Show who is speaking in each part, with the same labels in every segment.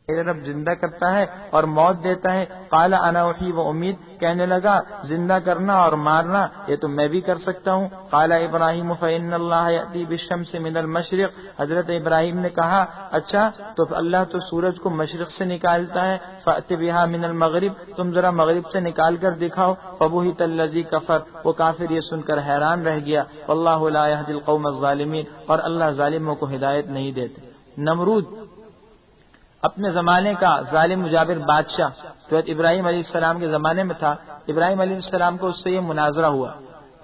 Speaker 1: میرا رب زندہ کرتا ہے اور موت دیتا ہے. قال انا احیی و امید, کہنے لگا زندہ کرنا اور مارنا یہ تو میں بھی کر سکتا ہوں. قال ابراہیم فإن اللہ یأتی بالشمس من المشرق, حضرت ابراہیم نے کہا اچھا تو اللہ تو سورج کو مشرق سے نکالتا ہے. فأت بها من المغرب, تم ذرا مغرب سے نکال کر دکھاؤ. فبہت الذی کفر, وہ کافر یہ سن کر حیران رہ گیا. واللہ لا یہدی القوم الظالمین, اور اللہ ظالموں کو ہدایت نہیں دیتے. نمرود اپنے زمانے کا ظالم مجابر بادشاہ جو ابراہیم علیہ السلام کے زمانے میں تھا. ابراہیم علیہ السلام کو اس سے یہ مناظرہ ہوا.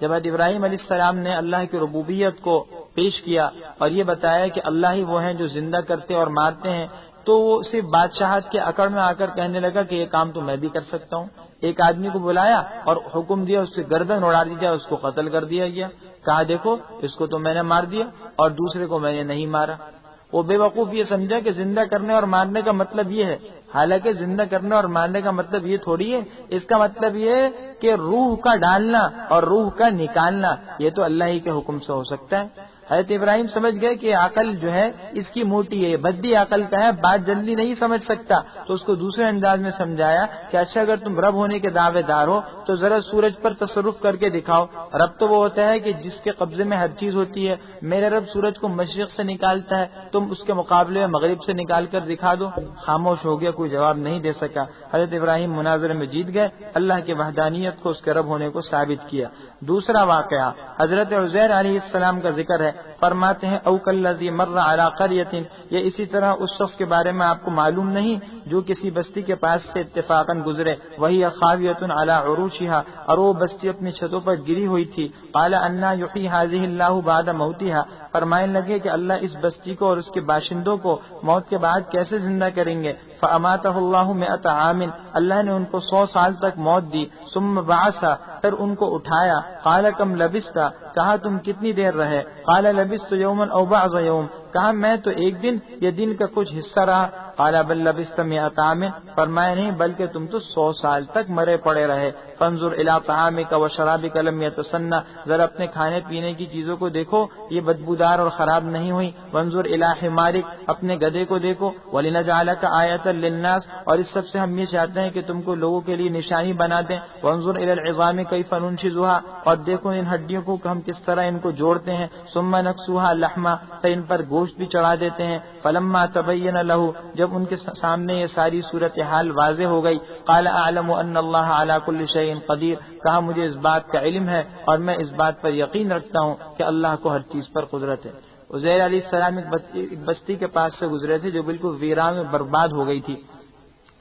Speaker 1: جب ابراہیم علیہ السلام نے اللہ کی ربوبیت کو پیش کیا اور یہ بتایا کہ اللہ ہی وہ ہیں جو زندہ کرتے اور مارتے ہیں, تو وہ صرف بادشاہت کے اکڑ میں آ کر کہنے لگا کہ یہ کام تو میں بھی کر سکتا ہوں. ایک آدمی کو بلایا اور حکم دیا اس سے گردن اڑا دی جائے, اس کو قتل کر دیا گیا. کہا دیکھو اس کو تو میں نے مار دیا اور دوسرے کو میں نے نہیں مارا. وہ بے وقوف یہ سمجھا کہ زندہ کرنے اور مارنے کا مطلب یہ ہے, حالانکہ زندہ کرنے اور مارنے کا مطلب یہ تھوڑی ہے. اس کا مطلب یہ ہے کہ روح کا ڈالنا اور روح کا نکالنا یہ تو اللہ ہی کے حکم سے ہو سکتا ہے. حضرت ابراہیم سمجھ گئے کہ عقل جو ہے اس کی موٹی ہے, بدی عقل کا ہے, بات جلدی نہیں سمجھ سکتا. تو اس کو دوسرے انداز میں سمجھایا کہ اچھا اگر تم رب ہونے کے دعوے دار ہو تو ذرا سورج پر تصرف کر کے دکھاؤ. رب تو وہ ہوتا ہے کہ جس کے قبضے میں ہر چیز ہوتی ہے. میرے رب سورج کو مشرق سے نکالتا ہے, تم اس کے مقابلے میں مغرب سے نکال کر دکھا دو. خاموش ہو گیا, کوئی جواب نہیں دے سکا. حضرت ابراہیم مناظرے میں جیت گئے, اللہ کی وحدانیت کو اس کے رب ہونے کو ثابت کیا. دوسرا واقعہ حضرت عزیر علیہ السلام کا ذکر ہے. فرماتے ہیں او کالذی مر علی قریۃ, یہ اسی طرح اس شخص کے بارے میں آپ کو معلوم نہیں جو کسی بستی کے پاس سے اتفاقاً گزرے. وہی خاویۃ علی عروشها, اور وہ بستی اپنی چھتوں پر گری ہوئی تھی. قال انا یحیی هذه اللہ بعد موتها, فرمانے لگے کہ اللہ اس بستی کو اور اس کے باشندوں کو موت کے بعد کیسے زندہ کریں گے. فاماتہ اللہ 100 عام, اللہ نے ان کو 100 سال تک موت دی. ثم بعث, پھر ان کو اٹھایا. قال کم لبثت, کہا تم کتنی دیر رہے. قال لبثت یوما او بعض یوم, کہا میں تو ایک دن یا دن کا کچھ حصہ رہا. قال بل لبثت 100 عام, فرمایا نہیں بلکہ تم تو 100 سال تک مرے پڑے رہے. فانظر الى طعامك وشرابك لم يتسنى, ذرا اپنے کھانے پینے کی چیزوں کو دیکھو یہ بدبودار اور خراب نہیں ہوئی. وانظر الى حمارك, اپنے گدھے کو دیکھو. ولنجعلك آیۃ للناس, اور اس سب سے ہم یہ چاہتے ہیں کہ تم کو لوگوں کے لیے نشانی بنا دیں. وانظر الى العظام كيف ننشزها, اور دیکھو ان ہڈیوں کو کہ ہم کس طرح ان کو جوڑتے ہیں. ثم نكسوها لحما, تو ان پر گوشت بھی چڑھا دیتے ہیں. فلما تبين له, جب ان کے سامنے یہ ساری صورتحال واضح ہو گئی. قال اعلم ان اللہ علی کل شیء قدیر, کہا مجھے اس بات کا علم ہے اور میں اس بات پر یقین رکھتا ہوں کہ اللہ کو ہر چیز پر قدرت ہے. عزیر علیہ السلام ایک بستی کے پاس سے گزرے تھے جو بالکل ویران میں برباد ہو گئی تھی.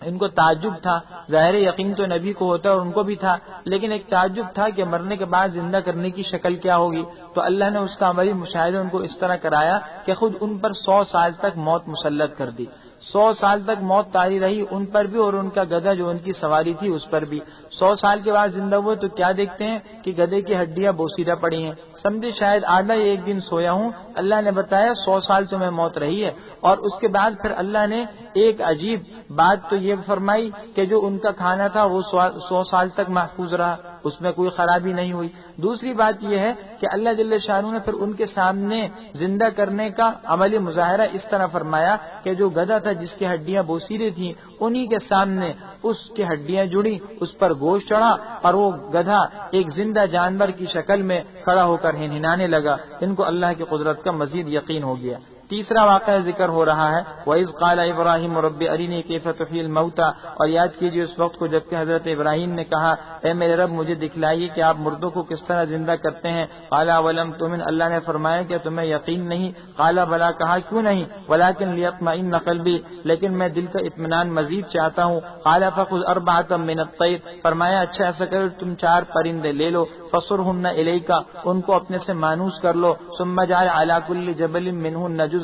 Speaker 1: ان کو تعجب تھا, ظاہر یقین تو نبی کو ہوتا ہے اور ان کو بھی تھا, لیکن ایک تعجب تھا کہ مرنے کے بعد زندہ کرنے کی شکل کیا ہوگی. تو اللہ نے اس کا عملی مشاہدہ ان کو اس طرح کرایا کہ خود ان پر 100 سال تک موت مسلط کر دی. 100 سال تک موت طاری رہی ان پر بھی اور ان کا گدھا جو ان کی سواری تھی اس پر بھی. 100 سال کے بعد زندہ ہوئے تو کیا دیکھتے ہیں کہ گدھے کی ہڈیاں بوسیدہ پڑی ہیں. سمجھے شاید آدھا ایک دن سویا ہوں. اللہ نے بتایا 100 سال تمہیں موت رہی ہے, اور اس کے بعد پھر اللہ نے ایک عجیب بات تو یہ فرمائی کہ جو ان کا کھانا تھا وہ 100 سال تک محفوظ رہا, اس میں کوئی خرابی نہیں ہوئی. دوسری بات یہ ہے کہ اللہ جل شانہ نے پھر ان کے سامنے زندہ کرنے کا عملی مظاہرہ اس طرح فرمایا کہ جو گدھا تھا جس کی ہڈیاں بوسیدے تھیں انہی کے سامنے اس کی ہڈیاں جڑی, اس پر گوشت چڑھا اور وہ گدھا ایک زندہ جانور کی شکل میں کھڑا ہو کر ہنہنانے لگا. ان کو اللہ کی قدرت کا مزید یقین ہو گیا. تیسرا واقعہ ذکر ہو رہا ہے وَإِذْ قَالَ إِبْرَاهِيمُ رَبِّ أَرِنِي كَيْفَ تُحْيِي الْمَوْتَى, اور یاد کیجیے اس وقت کو جبکہ حضرت ابراہیم نے کہا اے میرے رب مجھے دکھلائیے کہ آپ مردوں کو کس طرح زندہ کرتے ہیں. قَالَ وَلَمْ تُؤْمِنْ, اللہ نے فرمایا کہ تمہیں یقین نہیں. قَالَ بَلَا, کہا کیوں نہیں. وَلَكِنْ لِيَطْمَئِنَّ قَلْبِي, لیکن میں دل کا اطمینان مزید چاہتا ہوں. قَالَ فَخُذْ أَرْبَعَةً مِنَ الطَّيْرِ, فرمایا اچھا ایسا کرو تم 4 پرندے لے لو. فَصُرْهُنَّ إِلَيْكَ, ان کو اپنے سے مانوس کر لو. ثُمَّ اجْعَلْ عَلَى كُلِّ جَبَلٍ مِّنْهُنَّ جُزْءًا,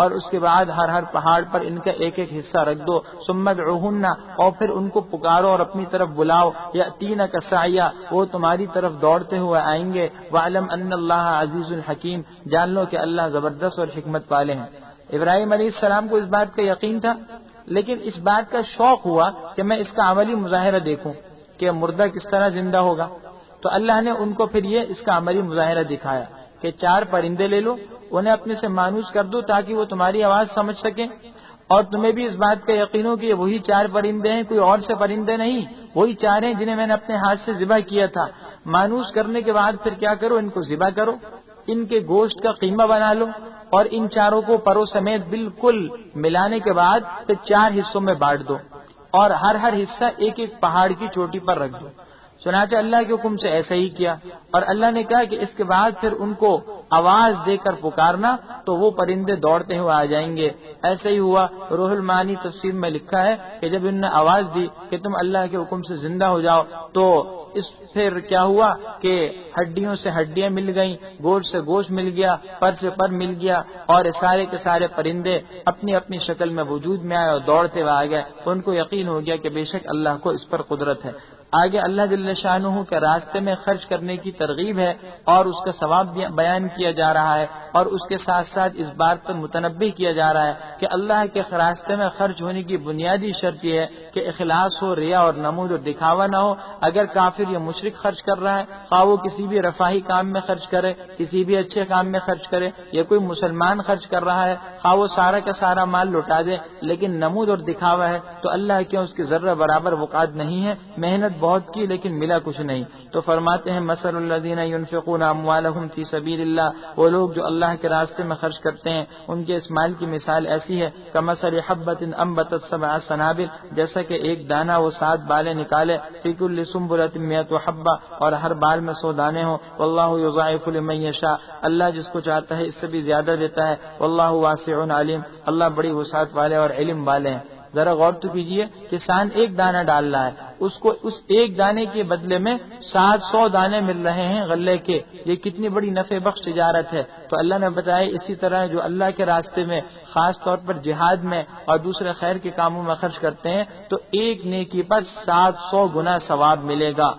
Speaker 1: اور اس کے بعد ہر پہاڑ پر ان کا ایک ایک حصہ رکھ دو. ثُمَّ ادْعُوهُنَّ, اور پھر ان کو پکارو اور اپنی طرف بلاؤ. يَأْتِينَكَ سَعْيًا, وہ تمہاری طرف دوڑتے ہوئے آئیں گے. وَاعْلَمْ أَنَّ اللَّهَ عَزِيزٌ حَكِيمٌ, جان لو کہ اللہ زبردست اور حکمت والے ہیں. ابراہیم علیہ السلام کو اس بات کا یقین تھا, لیکن اس بات کا شوق ہوا کہ میں اس کا عملی مظاہرہ دیکھوں کہ مردہ کس طرح زندہ ہوگا. تو اللہ نے ان کو پھر یہ اس کا عملی مظاہرہ دکھایا کہ 4 پرندے لے لو, انہیں اپنے سے مانوس کر دو تاکہ وہ تمہاری آواز سمجھ سکیں. اور تمہیں بھی اس بات کا یقین ہو کہ یہ وہی 4 پرندے ہیں، کوئی اور سے پرندے نہیں، وہی 4 ہیں جنہیں میں نے اپنے ہاتھ سے ذبح کیا تھا۔ مانوس کرنے کے بعد پھر کیا کرو، ان کو ذبح کرو، ان کے گوشت کا قیمہ بنا لو، اور ان 4 کو پروں سمیت بالکل ملانے کے بعد پھر 4 حصوں میں بانٹ دو، اور ہر حصہ ایک ایک پہاڑ کی چوٹی پر رکھ دو۔ چنانچہ اللہ کے حکم سے ایسا ہی کیا، اور اللہ نے کہا کہ اس کے بعد پھر ان کو آواز دے کر پکارنا تو وہ پرندے دوڑتے ہوئے آ جائیں گے۔ ایسا ہی ہوا۔ روح المعانی تفسیر میں لکھا ہے کہ جب انہوں نے آواز دی کہ تم اللہ کے حکم سے زندہ ہو جاؤ، تو اس پھر کیا ہوا کہ ہڈیوں سے ہڈیاں مل گئیں، گوشت سے گوشت مل گیا، پر سے پر مل گیا، اور سارے کے سارے پرندے اپنی اپنی شکل میں وجود میں آئے اور دوڑتے ہوئے آ گئے۔ ان کو یقین ہو گیا کہ بے شک اللہ کو اس پر قدرت ہے۔ آگے اللہ جل شانہ کے راستے میں خرچ کرنے کی ترغیب ہے اور اس کا ثواب بیان کیا جا رہا ہے، اور اس کے ساتھ ساتھ اس بات پر متنبہ کیا جا رہا ہے کہ اللہ کے راستے میں خرچ ہونے کی بنیادی شرط یہ ہے کہ اخلاص ہو، ریا اور نمود اور دکھاوا نہ ہو۔ اگر کافر یا مشرک خرچ کر رہا ہے، خواہ وہ کسی بھی رفاہی کام میں خرچ کرے، کسی بھی اچھے کام میں خرچ کرے، یا کوئی مسلمان خرچ کر رہا ہے، خواہ وہ سارا کا سارا مال لوٹا دے، لیکن نمود اور دکھاوا ہے تو اللہ کیوں اس کے ذرہ برابر وقعت نہیں ہے، محنت بہت کی لیکن ملا کچھ نہیں۔ تو فرماتے ہیں مثل الذین ينفقون اموالهم فی سبیل اللہ، وہ لوگ جو اللہ کے راستے میں خرچ کرتے ہیں ان کے اس مال کی مثال ایسی ہے کمثل حبۃ انبتت 7 سنابل، جیسا کہ ایک دانہ وہ 7 بالیں نکالے، فی کل سنبلۃ 100 حبۃ، اور ہر بال میں 100 دانے ہوں، واللہ یضاعف لمن یشاء، اللہ جس کو چاہتا ہے اس سے بھی زیادہ دیتا ہے، واللہ واسع علیم، اللہ بڑی وسعت والے اور علم والے ہیں۔ ذرا غور تو کیجئے، کسان ایک دانہ ڈال رہا ہے، اس کو اس ایک دانے کے بدلے میں 700 دانے مل رہے ہیں غلے کے، یہ کتنی بڑی نفع بخش تجارت ہے۔ تو اللہ نے بتایا اسی طرح جو اللہ کے راستے میں خاص طور پر جہاد میں اور دوسرے خیر کے کاموں میں خرچ کرتے ہیں تو ایک نیکی پر 700 گنا ثواب ملے گا۔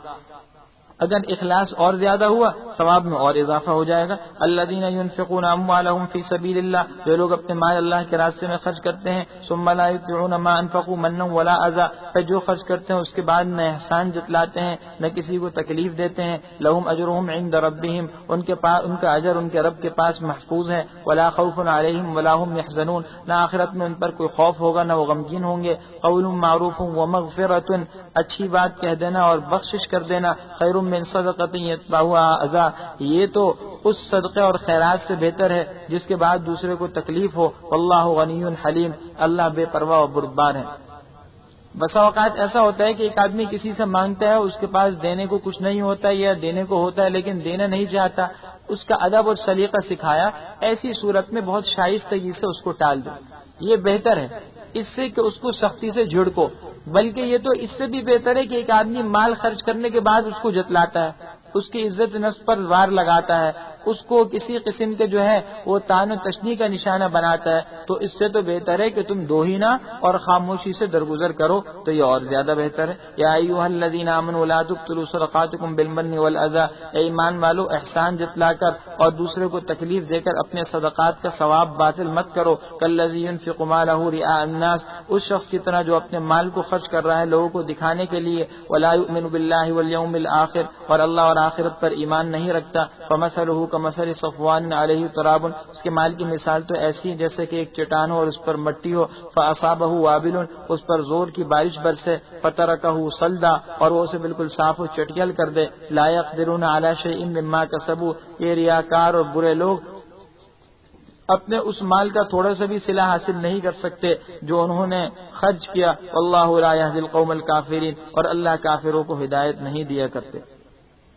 Speaker 1: اگر اخلاص اور زیادہ ہوا ثواب میں اور اضافہ ہو جائے گا۔ الذین ينفقون اموالهم فی سبیل اللہ، جو لوگ اپنے مال اللہ کے راستے میں خرچ کرتے ہیں، ثم لا يتبعون ما انفقوا منا ولا اذى، پھر جو خرچ کرتے ہیں اس کے بعد نہ احسان جتلاتے ہیں نہ کسی کو تکلیف دیتے ہیں، لهم اجرهم عند ربهم، ان کا اجر ان کے رب کے پاس محفوظ ہے، ولا خوف علیہم ولا هم يحزنون، نہ آخرت میں ان پر کوئی خوف ہوگا نہ وہ غمگین ہوں گے۔ قول معروف ومغفرۃ، اچھی بات کہہ دینا اور بخشش کر دینا، خیر من صدقۃ یتبعها اذى، یہ تو اس صدقے اور خیرات سے بہتر ہے جس کے بعد دوسرے کو تکلیف ہو۔ واللہ غنی حلیم، اللہ بے پرواہ و بردبار ہے۔ بسا اوقات ایسا ہوتا ہے کہ ایک آدمی کسی سے مانگتا ہے، اس کے پاس دینے کو کچھ نہیں ہوتا یا دینے کو ہوتا ہے لیکن دینا نہیں چاہتا، اس کا ادب اور سلیقہ سکھایا، ایسی صورت میں بہت شائستگی سے اس کو ٹال دو، یہ بہتر ہے اس سے کہ اس کو سختی سے جھڑکو، بلکہ یہ تو اس سے بھی بہتر ہے کہ ایک آدمی مال خرچ کرنے کے بعد اس کو جتلاتا ہے، اس کی عزت نفس پر وار لگاتا ہے، اس کو کسی قسم کے جو ہے وہ طعن و تشنیع کا نشانہ بناتا ہے، تو اس سے تو بہتر ہے کہ تم دو ہی نہ اور خاموشی سے درگزر کرو، تو یہ اور زیادہ بہتر ہے۔ یا ایھا الذین آمنوا لا تبطلوا صدقاتکم بالمن والأذى، اے ایمان والو احسان جتلا کر اور دوسرے کو تکلیف دے کر اپنے صدقات کا ثواب باطل مت کرو۔ کالذی ينفق مالہ رئاء الناس، اس شخص کی طرح جو اپنے مال کو خرچ کر رہا ہے لوگوں کو دکھانے کے لیے، ولا یؤمن باللہ والیوم الآخر، اور اللہ اور آخرت پر ایمان نہیں رکھتا۔ فمثلہ کمثل صفوان علیہ تراب، اس کے مال کی مثال تو ایسی ہے جیسے کہ ایک چٹان ہو اور اس پر مٹی ہو، فاصابہ وابل، اس پر زور کی بارش برسے، فترکہ صلدا، اور وہ اسے بالکل صاف و چٹیل کر دے۔ لا یقدرون علی شیء مما کسبوا، یہ ریاکار اور برے لوگ اپنے اس مال کا تھوڑا سا بھی صلہ حاصل نہیں کر سکتے جو انہوں نے خرچ کیا۔ واللہ لا یہدی القوم الکافرین، اور اللہ کافروں کو ہدایت نہیں دیا کرتے۔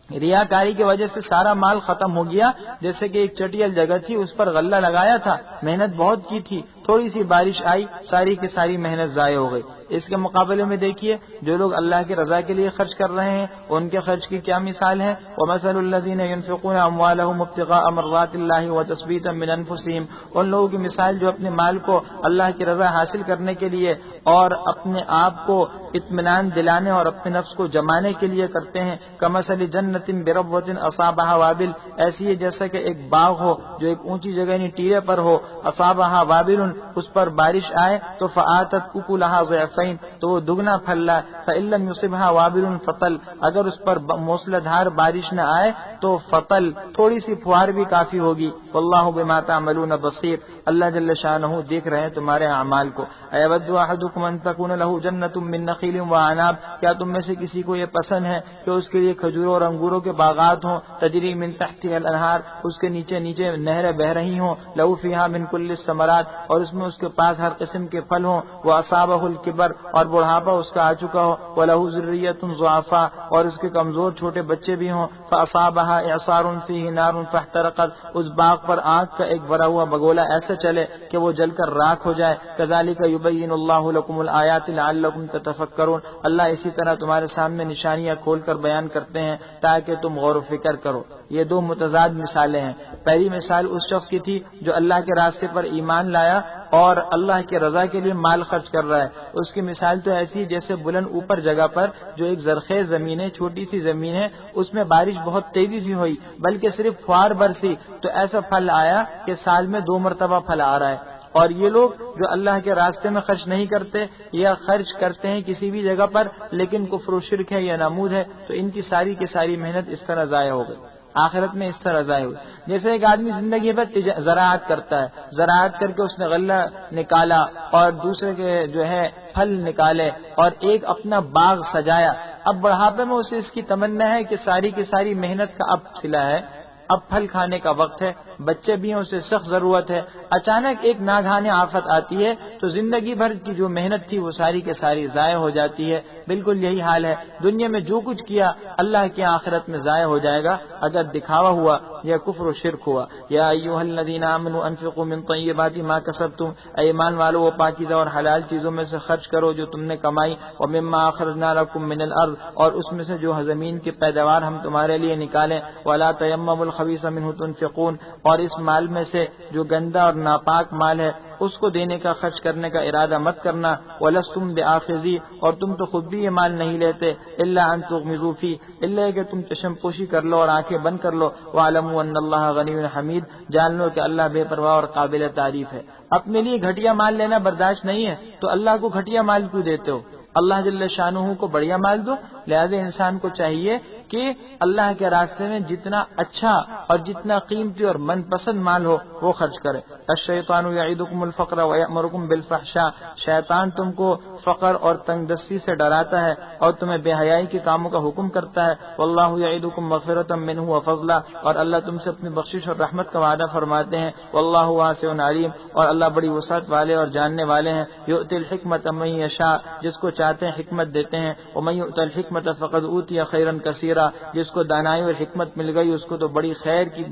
Speaker 1: ریاکاری کی وجہ سے سارا مال ختم ہو گیا، جیسے کہ ایک چٹیل جگہ تھی، اس پر غلہ لگایا تھا، محنت بہت کی تھی، تھوڑی سی بارش آئی، ساری کی ساری محنت ضائع ہو گئی۔ اس کے مقابلے میں دیکھیے جو لوگ اللہ کی رضا کے لیے خرچ کر رہے ہیں ان کے خرچ کی کیا مثال ہے۔ وَمَثَلُ الَّذِينَ يُنْفِقُونَ أَمْوَالَهُمُ ابْتِغَاءَ مَرْضَاتِ اللَّهِ وَتَثْبِيتًا مِنْ أَنفُسِهِمْ، ان لوگوں کی مثال جو اپنے مال کو اللہ کی رضا حاصل کرنے کے لیے اور اپنے آپ کو اطمینان دلانے اور اپنے نفس کو جمانے کے لیے کرتے ہیں۔ كَمَثَلِ جَنَّةٍ بِرَبْوَةٍ أَصَابَهَا وَابِلٌ، ایسی ہے جیسا کہ ایک باغ ہو جو ایک اونچی جگہ یعنی ٹیلے پر ہو، أَصَابَهَا وَابِلٌ، اس پر بارش آئے تو فآتت أُكُلَهَا ضِعْفَيْن، تو وہ دگنا پھل رہا ہے۔ فإن لم يصبها وابل فطل، اگر اس پر موسلا دھار بارش نہ آئے تو فطل، تھوڑی سی فوار بھی کافی ہوگی۔ واللہ بما تعملون بصیر، اللہ جل شانہ دیکھ رہے ہیں تمہارے اعمال کو. ایود احدکم ان تکون له جنۃ من نخیل وعناب، کیا تم میں سے کسی کو یہ پسند ہے کہ اس کے لیے کھجوروں اور انگوروں کے باغات ہوں، تجری من تحتها الانہار، اس کے نیچے نیچے نہریں بہ رہی ہوں، له فیہا من کل الثمرات، اور اس میں اس کے پاس ہر قسم کے پھل ہوں، واصابہ الکبر، اور بڑھاپا اس کا آ چکا ہو، وله ذریۃ ضعفاء، اور اس کے کمزور چھوٹے بچے بھی ہوں، فاصابها اعصار فیہ نار فاحترقت، اس باغ پر آگ کا ایک بھرا ہوا بگولا ایسے چلے کہ وہ جل کر راکھ ہو جائے. کذالک یبین اللہ لکم الآیات لعلکم تتفکرون، اللہ اسی طرح تمہارے سامنے نشانیاں کھول کر بیان کرتے ہیں تاکہ تم غور و فکر کرو. یہ دو متضاد مثالیں ہیں. پہلی مثال اس شخص کی تھی جو اللہ کے راستے پر ایمان لایا اور اللہ کی رضا کے لیے مال خرچ کر رہا ہے. اس کی مثال تو ایسی جیسے بلند اوپر جگہ پر جو ایک زرخیز زمین ہے، چھوٹی سی زمین ہے، اس میں بارش بہت تیزی سے ہوئی، بلکہ صرف فوار برسی تو ایسا پھل آیا کہ سال میں 2 مرتبہ پھل آ رہا ہے. اور یہ لوگ جو اللہ کے راستے میں خرچ نہیں کرتے یا خرچ کرتے ہیں کسی بھی جگہ پر لیکن کفر و شرک ہے یا نمود ہے، تو ان کی ساری کی ساری محنت اس طرح ضائع ہو گئی، آخرت میں اس طرح ضائع ہوئی. جیسے ایک آدمی زندگی بھر زراعت کرتا ہے، زراعت کر کے اس نے غلہ نکالا اور دوسرے کے جو ہے پھل نکالے اور ایک اپنا باغ سجایا. اب بڑھاپے میں اسے اس کی تمنا ہے کہ ساری کی ساری محنت کا اب صلہ ہے، اب پھل کھانے کا وقت ہے، بچے بھی ہیں، اسے سخت ضرورت ہے. اچانک ایک ناگہانی آفت آتی ہے تو زندگی بھر کی جو محنت تھی وہ ساری کے ساری ضائع ہو جاتی ہے. بالکل یہی حال ہے، دنیا میں جو کچھ کیا اللہ کی آخرت میں ضائع ہو جائے گا اگر دکھاوا ہوا یا کفر و شرک ہوا. یا ایھا الذین آمنوا انفقوا من طیبات ما کسبتم، اے ایمان والو وہ پاکیزہ اور حلال چیزوں میں سے خرچ کرو جو تم نے کمائی، ومما اخرجنا لکم من الارض، اور اس میں سے جو زمین کی پیداوار ہم تمہارے لیے نکالیں، ولا تیمموا الخبیث منہ تنفقون، اور اس مال میں سے جو گندا اور ناپاک مال ہے اس کو دینے کا خرچ کرنے کا ارادہ مت کرنا. ولستم بآخذی، اور تم تو خود بھی یہ مال نہیں لیتے، الا ان تغمضوا فی، الا کہ تم چشم پوشی کر لو اور آنکھیں بند کر لو. واعلموا ان اللہ غنی حمید، جان لو کہ اللہ بے پرواہ اور قابل تعریف ہے. اپنے لیے گھٹیا مال لینا برداشت نہیں ہے تو اللہ کو گھٹیا مال کیوں دیتے ہو؟ اللہ جل شانہ کو بڑھیا مال دو. لہذا انسان کو چاہیے کہ اللہ کے راستے میں جتنا اچھا اور جتنا قیمتی اور من پسند مال ہو وہ خرچ کرے. الشیطان یعدکم الفقر ویأمرکم بالفحشاء، شیطان تم کو فقر اور تنگ دستی سے ڈراتا ہے اور تمہیں بے حیائی کے کاموں کا حکم کرتا ہے. واللہ یعدکم مغفرۃ منہ وفضلا، اور اللہ تم سے اپنی بخشش اور رحمت کا وعدہ فرماتے ہیں. واللہ واسع علیم، اور اللہ بڑی وسعت والے اور جاننے والے ہیں. یؤتی الحکمۃ من یشاء، جس کو چاہتے ہیں حکمت دیتے ہیں. ومن یؤت الحکمۃ فقد اوتی خیرا کثیرا، جس کو دانائی اور حکمت مل گئی اس کو تو بڑی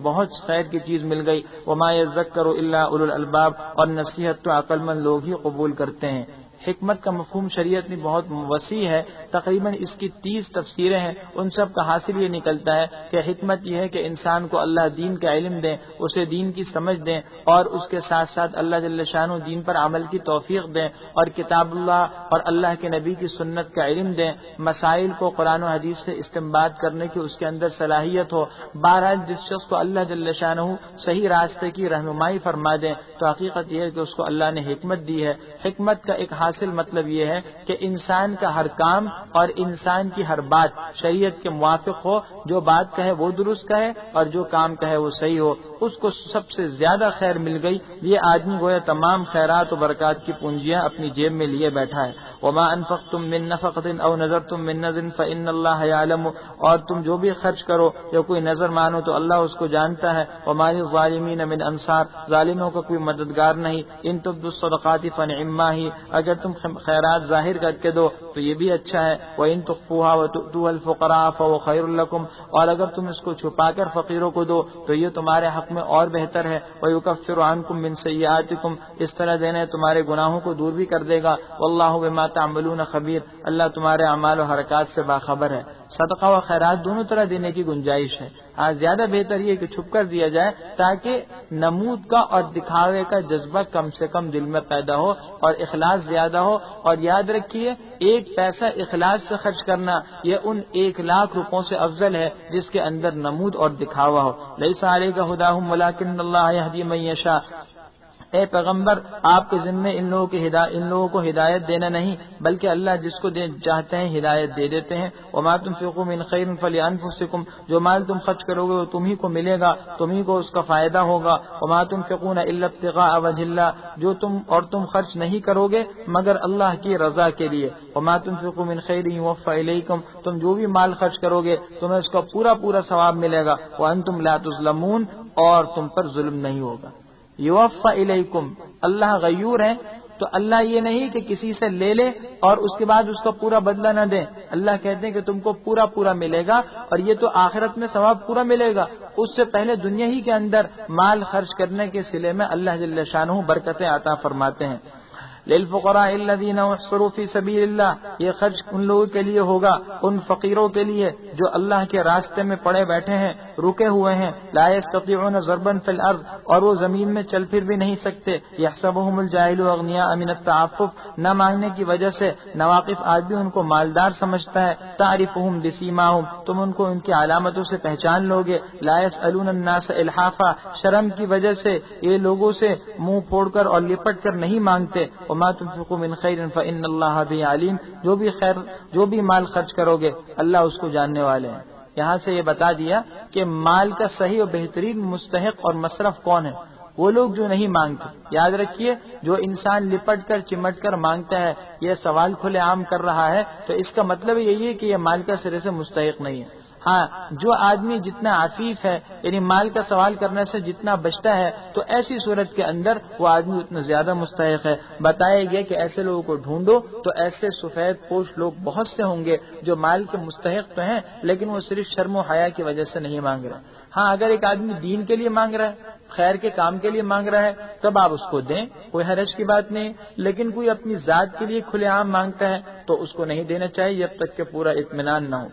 Speaker 1: بہت خیر کی چیز مل گئی. وما یذکر الا اولو الالباب، اور نصیحت تو عقل مند لوگ ہی قبول کرتے ہیں. حکمت کا مفہوم شریعت میں بہت وسیع ہے، تقریباً اس کی 30 تفسیریں ہیں. ان سب کا حاصل یہ نکلتا ہے کہ حکمت یہ ہے کہ انسان کو اللہ دین کا علم دیں، اسے دین کی سمجھ دیں، اور اس کے ساتھ ساتھ اللہ جل شانہ دین پر عمل کی توفیق دیں، اور کتاب اللہ اور اللہ کے نبی کی سنت کا علم دیں. مسائل کو قرآن و حدیث سے استنباط کرنے کی اس کے اندر صلاحیت ہو. بہرحال جس شخص کو اللہ جل شانہ صحیح راستے کی رہنمائی فرما دیں تو حقیقت یہ ہے کہ اس کو اللہ نے حکمت دی ہے. حکمت کا ایک حاصل مطلب یہ ہے کہ انسان کا ہر کام اور انسان کی ہر بات شریعت کے موافق ہو. جو بات کہے وہ درست کہے اور جو کام کہے وہ صحیح ہو. اس کو سب سے زیادہ خیر مل گئی. یہ آدمی گویا تمام خیرات و برکات کی پونجیاں اپنی جیب میں لیے بیٹھا ہے. وما انفقتم من نفقۃ او نذرتم من نذر فإن اللہ یعلم، اور تم جو بھی خرچ کرو یا کوئی نظر مانو تو اللہ اس کو جانتا ہے. وما للظالمین من انصار، ظالموں کا کوئی مددگار نہیں. ان تبدوا الصدقات فنعما ہی، اگر تم خیرات ظاہر کر کے دو تو یہ بھی اچھا ہے. وان تخفوها وتؤتوها الفقراء فهو خير لكم، اور اگر تم اس کو چھپا کر فقیروں کو دو تو یہ تمہارے حق میں اور بہتر ہے. ويكفر عنكم من سيئاتكم، اس طرح دینے تمہارے گناہوں کو دور بھی کر دے گا. واللہ بما تعملون خبیر، اللہ تمہارے اعمال و حرکات سے باخبر ہے. صدقہ و خیرات دونوں طرح دینے کی گنجائش ہے. زیادہ بہتر یہ کہ چھپ کر دیا جائے تاکہ نمود کا اور دکھاوے کا جذبہ کم سے کم دل میں پیدا ہو اور اخلاص زیادہ ہو. اور یاد رکھیے 1 پیسہ اخلاص سے خرچ کرنا یہ ان 1,00,000 روپوں سے افضل ہے جس کے اندر نمود اور دکھاوا ہو. لیس علیک ھداھم ولکن اللہ یہدی من یشاء، اے پیغمبر آپ کے ذمے ان لوگوں کو ہدایت دینا نہیں بلکہ اللہ جس کو چاہتے ہیں ہدایت دے دیتے ہیں۔ وما تنفقوا من خیر فلانفسکم، جو مال تم خرچ کرو گے وہ تمہیں کو ملے گا، تمہیں کو اس کا فائدہ ہوگا۔ وما تنفقون الا ابتغاء وجه اللہ، جو تم خرچ نہیں کرو گے مگر اللہ کی رضا کے لیے۔ وما تنفقوا من خیر یوفى الیکم، تم جو بھی مال خرچ کرو گے تمہیں اس کا پورا ثواب ملے گا۔ وانتم لا تظلمون، اور تم پر ظلم نہیں ہوگا۔ یوفى الیکم، اللہ غیور ہے تو اللہ یہ نہیں کہ کسی سے لے لے اور اس کے بعد اس کا پورا بدلہ نہ دے، اللہ کہتے ہیں کہ تم کو پورا ملے گا، اور یہ تو آخرت میں ثواب پورا ملے گا، اس سے پہلے دنیا ہی کے اندر مال خرچ کرنے کے صلے میں اللہ جل شانہ برکتیں عطا فرماتے ہیں۔ للفقراء الذين احصروا في سبيل اللہ، یہ خرچ ان لوگوں کے لیے ہوگا، ان فقیروں کے لیے جو اللہ کے راستے میں پڑے بیٹھے ہیں، رکے ہوئے ہیں۔ لا يستطيعون ضربا في الارض، اور وہ زمین میں چل پھر بھی نہیں سکتے۔ يحسبهم الجاهل اغنياء من التعفف، نہ مانگنے کی وجہ سے ناواقف آدمی ان کو مالدار سمجھتا ہے۔ تعرفهم بسيماهم، تم ان کو ان کی علامتوں سے پہچان لوگے۔ لا يسألون الناس الحافا، شرم کی وجہ سے یہ لوگوں سے منہ پھوڑ کر اور لپٹ کر نہیں مانگتے۔ وما تنفقوا من خیر فإن اللہ به علیم، جو بھی مال خرچ کرو گے اللہ اس کو جاننے والے ہیں۔ یہاں سے یہ بتا دیا کہ مال کا صحیح اور بہترین مستحق اور مصرف کون ہے، وہ لوگ جو نہیں مانگتے۔ یاد رکھیے جو انسان لپٹ کر چمٹ کر مانگتا ہے، یہ سوال کھلے عام کر رہا ہے، تو اس کا مطلب یہی ہے کہ یہ مال کا سرے سے مستحق نہیں ہے۔ ہاں، جو آدمی جتنا عفیف ہے، یعنی مال کا سوال کرنے سے جتنا بچتا ہے، تو ایسی صورت کے اندر وہ آدمی اتنا زیادہ مستحق ہے۔ بتایا گیا کہ ایسے لوگوں کو ڈھونڈو تو ایسے سفید پوش لوگ بہت سے ہوں گے جو مال کے مستحق تو ہیں لیکن وہ صرف شرم و حیا کی وجہ سے نہیں مانگ رہے۔ ہاں، اگر ایک آدمی دین کے لیے مانگ رہا ہے، خیر کے کام کے لیے مانگ رہا ہے، تب آپ اس کو دیں، کوئی حرج کی بات نہیں۔ لیکن کوئی اپنی ذات کے لیے کھلے عام مانگتا ہے تو اس کو نہیں دینا چاہیے جب تک کہ پورا اطمینان نہ ہو۔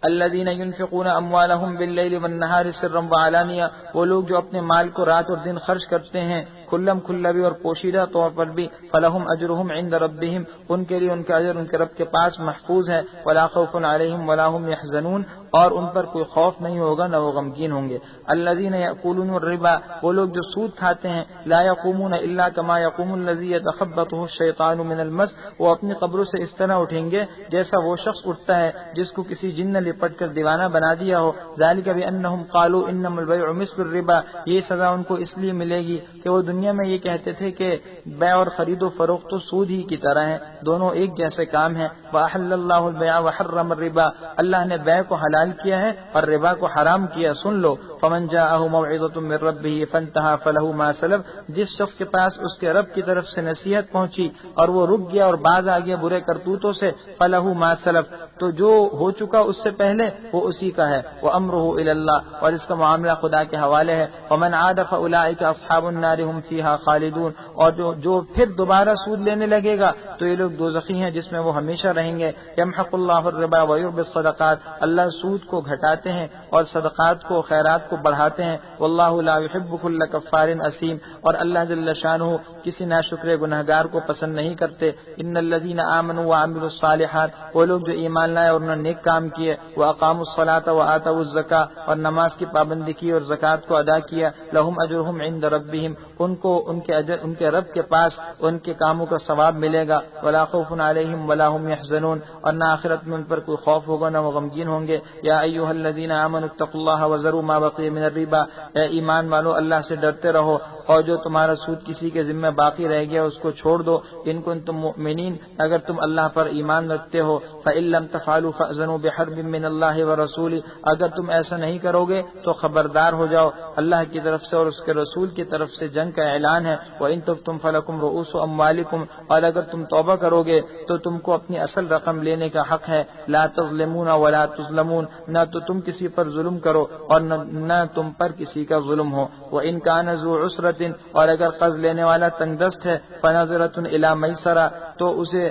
Speaker 1: الذين ينفقون اموالهم بالليل والنهار سرا وعلانية، وہ لوگ جو اپنے مال کو رات اور دن خرچ کرتے ہیں کھلا بھی اور پوشیدہ طور پر بھی، فلهم اجرهم عند ربهم، ان کے لیے ان کا اجر ان کے رب کے پاس محفوظ ہے۔ ولا خوف عليهم ولا هم يحزنون، اور ان پر کوئی خوف نہیں ہوگا نہ وہ غمگین ہوں گے۔ الذين يأكلون الربا، وہ لوگ جو سود کھاتے ہیں، لا يقومون الا كما يقوم الذي يتخبطه الشيطان من المس، وہ اپنی قبروں سے اس طرح اٹھیں گے جیسا وہ شخص اٹھتا ہے جس کو کسی جن نے لپٹ کر دیوانہ بنا دیا ہو۔ ذلك بأنهم قالوا انما البيع مثل الربا، یہ سزا ان کو اس لیے ملے گی کہ وہ دنیا میں یہ کہتے تھے کہ بیع اور خرید و فروخت تو سود ہی کی طرح ہے، دونوں ایک جیسے کام ہیں۔ وأحل الله البيع وحرم الربا، اللہ نے بیع کو حلال کیا ہے اور ربا کو حرام کیا۔ سن لو، فمن جاءه موعظة من ربه فانتهى فله ما سلف، جس شخص کے پاس اس کے رب کی طرف سے نصیحت پہنچی اور وہ رک گیا اور باز آ گیا برے کرتوتوں سے، فله ما سلف، تو جو ہو چکا اس سے پہلے وہ اسی کا ہے۔ وامره الى الله، اور اس کا معاملہ خدا کے حوالے ہے۔ ومن عاد فاولئک اصحاب النار هم فيها خالدون، اور جو پھر دوبارہ سود لینے لگے گا تو یہ لوگ دوزخی ہیں جس میں وہ ہمیشہ رہیں گے۔ یمحق اللہ الربا ویربی الصدقات، اللہ سود کو گھٹاتے ہیں اور صدقات کو خیرات کو بڑھاتے ہیں۔ واللہ لا يحب كل كفار اثیم، اور اللہ جل شانہ کسی ناشکر گنہگار کو پسند نہیں کرتے۔ ان الذين آمنوا وعملوا الصالحات، وہ لوگ جو ایمان لائے اور انہوں نے نیک کام کیے، واقاموا الصلاة وآتوا الزکاة، اور نماز کی پابندی کی اور زکوٰۃ کو ادا کیا، لهم اجرهم عند ربهم، ان کو ان کے اجر ان کے رب کے پاس ان کے کاموں کا ثواب ملے گا۔ ولا خوف علیہم ولا هم يحزنون، اور نہ آخرت میں ان پر کوئی خوف ہوگا نہ وہ غمگین ہوں گے۔ یا ایھا الذین آمنوا اتقوا اللہ وذروا ما بقی من الربا، اے ایمان والو اللہ سے ڈرتے رہو اور جو تمہارا سود کسی کے ذمہ باقی رہ گیا اس کو چھوڑ دو، ان کنتم مؤمنین، اگر تم اللہ پر ایمان رکھتے ہو۔ فإن لم تفعلوا فأذنوا بحرب من اللہ ورسولہ، اگر تم ایسا نہیں کرو گے تو خبردار ہو جاؤ، اللہ کی طرف سے اور اس کے رسول کی طرف سے جنگ کا اعلان ہے۔ وإن تبتم فلکم رؤوس اموالکم، اور اگر تم توبہ کرو گے تو تم کو اپنی اصل رقم لینے کا حق ہے۔ لا تظلمون ولا تظلمون، نہ تو تم کسی پر ظلم کرو اور نہ تم پر کسی کا ظلم ہو۔ وإن كان ذو عسرة، اور اگر قرض لینے والا تنگ دست ہے، فنظرة إلى میسرہ، تو اسے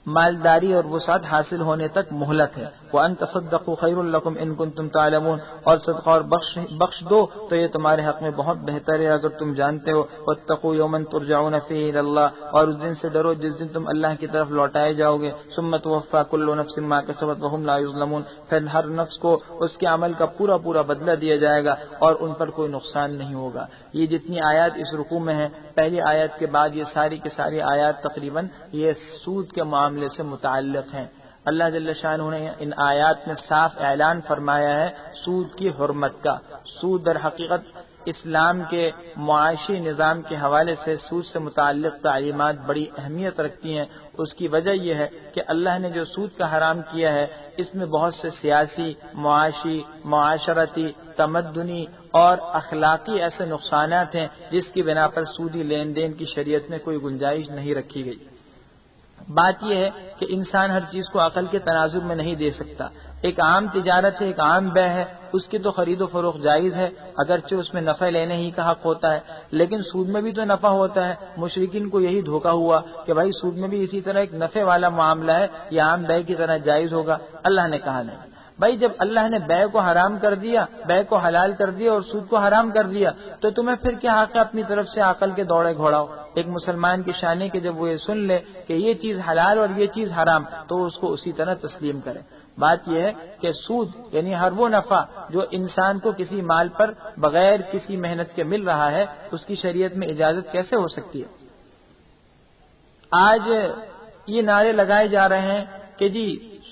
Speaker 1: مالداری اور وسعت حاصل ہونے تک مہلت ہے۔ وَأَن تَصَدَّقُوا خَيْرٌ لَكُمْ إِن كُنتُمْ تَعْلَمُونَ، اور صدقہ اور بخش دو تو یہ تمہارے حق میں بہت بہتر ہے اگر تم جانتے ہو۔ وَاتَّقُوا يَوْمًا تُرْجَعُونَ فِيهِ إِلَى اللَّهِ، اور اس دن سے ڈرو جس دن تم اللہ کی طرف لوٹائے جاؤ گے۔ ثُمَّ تُوَفَّىٰ كُلُّ نَفْسٍ مَا كَسَبَتْ وَهُمْ لَا يُظْلَمُونَ، پھر ہر نفس کو اس کے عمل کا پورا بدلہ دیا جائے گا اور ان پر کوئی نقصان نہیں ہوگا۔ یہ جتنی آیات اس رکوع میں ہیں، پہلی آیت کے بعد یہ ساری کی ساری آیات تقریباً یہ سود کے معاملے سے متعلق ہیں۔ اللہ جل شانہ نے ان آیات میں صاف اعلان فرمایا ہے سود کی حرمت کا۔ سود در حقیقت اسلام کے معاشی نظام کے حوالے سے سود سے متعلق تعلیمات بڑی اہمیت رکھتی ہیں۔ اس کی وجہ یہ ہے کہ اللہ نے جو سود کا حرام کیا ہے اس میں بہت سے سیاسی، معاشی، معاشرتی، تمدنی اور اخلاقی ایسے نقصانات ہیں جس کی بنا پر سودی لین دین کی شریعت میں کوئی گنجائش نہیں رکھی گئی۔ بات یہ ہے کہ انسان ہر چیز کو عقل کے تناظر میں نہیں دے سکتا۔ ایک عام تجارت ہے، ایک عام بے ہے، اس کی تو خرید و فروخت جائز ہے اگرچہ اس میں نفع لینے ہی کا حق ہوتا ہے، لیکن سود میں بھی تو نفع ہوتا ہے۔ مشرکین کو یہی دھوکہ ہوا کہ بھائی سود میں بھی اسی طرح ایک نفع والا معاملہ ہے، یہ عام بے کی طرح جائز ہوگا۔ اللہ نے کہا نہیں۔ بھائی جب اللہ نے بے کو حرام کر دیا، بے کو حلال کر دیا اور سود کو حرام کر دیا تو تمہیں پھر کیا حق ہے اپنی طرف سے عقل کے دوڑے گھوڑاؤ؟ ایک مسلمان کی شان ہے کہ جب وہ یہ سن لے کہ یہ چیز حلال اور یہ چیز حرام تو اس کو اسی طرح تسلیم کرے۔ بات یہ ہے کہ سود یعنی ہر وہ نفع جو انسان کو کسی مال پر بغیر کسی محنت کے مل رہا ہے اس کی شریعت میں اجازت کیسے ہو سکتی ہے؟ آج یہ نعرے لگائے جا رہے ہیں کہ جی